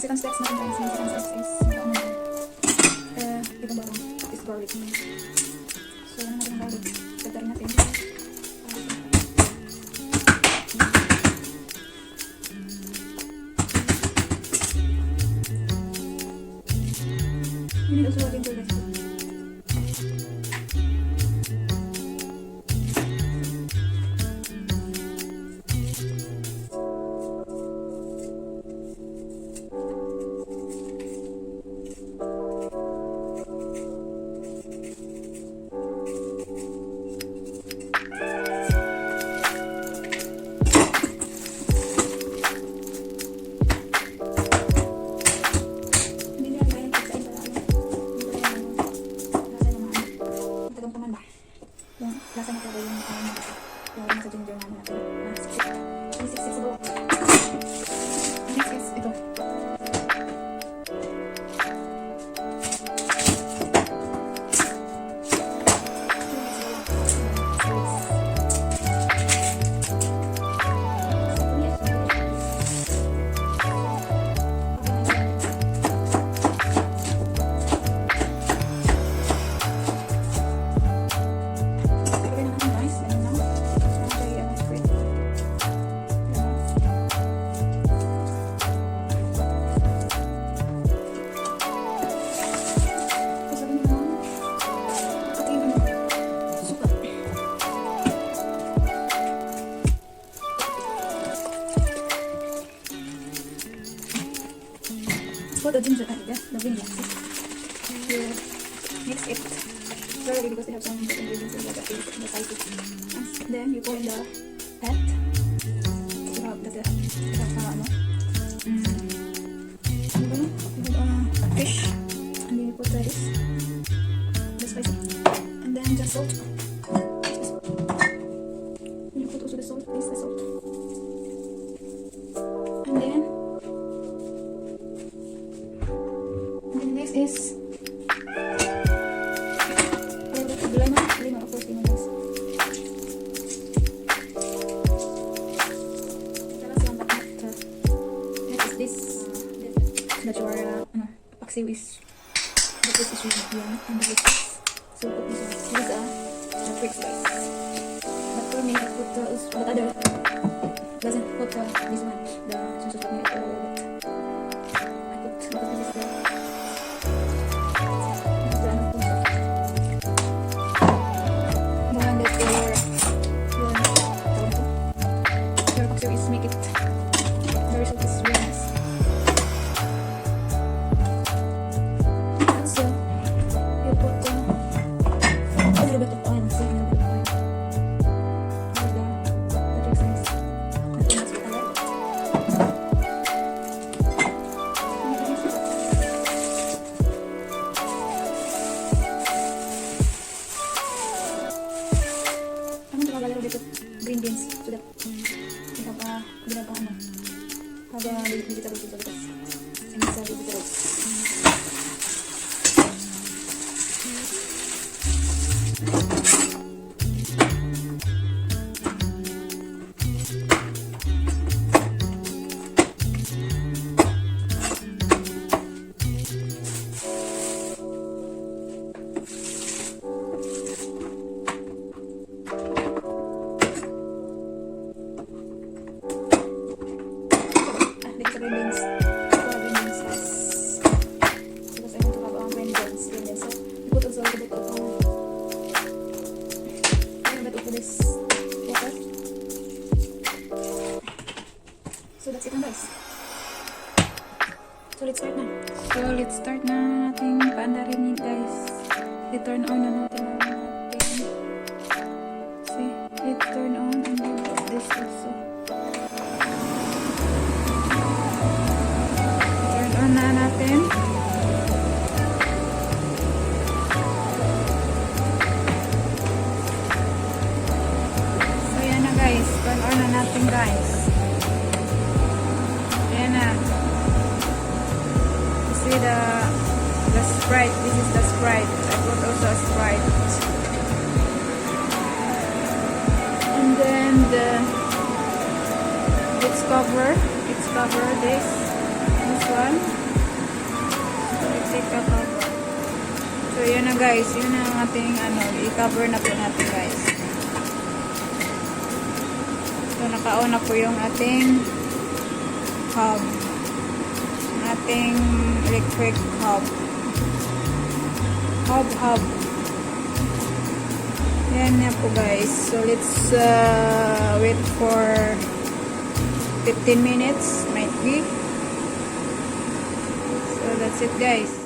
second steps natin guys. Yung second steps is yung itong barong is garlic. So yan natin ang garlic. Tagdarin natin. You need also add in garlic. Lasa na talaga yung sa ginger namin natin. Next is ito. Put the ginger and the vinegar. You mix it thoroughly because they have some ingredients in the spices. And then you pour in the fat. You have the fish, and then you put the spicy, and then just salt. And you put also the salt, please, the salt, and then. Next is lemon, of course, lemon guys. The last one, but not next is this. That your Paksiw is the taste is really yummy and delicious. So put this one. This is a trick guys. But for me, I put but other doesn't put this one. The sauce of me a little bit. I put because this is the make it the result is very nice. Also, you put a little bit of oil, so a little bit of oil. The trick size. I think that's what I like. I'm going to add a little bit of green beans to that. Have a vegetables dito because and sa vegetables. Green beans guys. Because I want to have green beans. So you put also a little bit of this water. So that's it guys. So let's start na nating paandarin guys. I-turn on na natin see, let's turn on and then this also. Na natin. So yan na guys, turn on na natin guys. Yan na. You see the Sprite. This is the Sprite. I put also a Sprite. And then it's cover this one. So, yun na guys. Yun na ang ating i-cover na po natin guys. So, naka-on na po yung ating hub. Ating electric hub. Hub. Yan na po guys. So, let's wait for 15 minutes. Might be. So, that's it guys.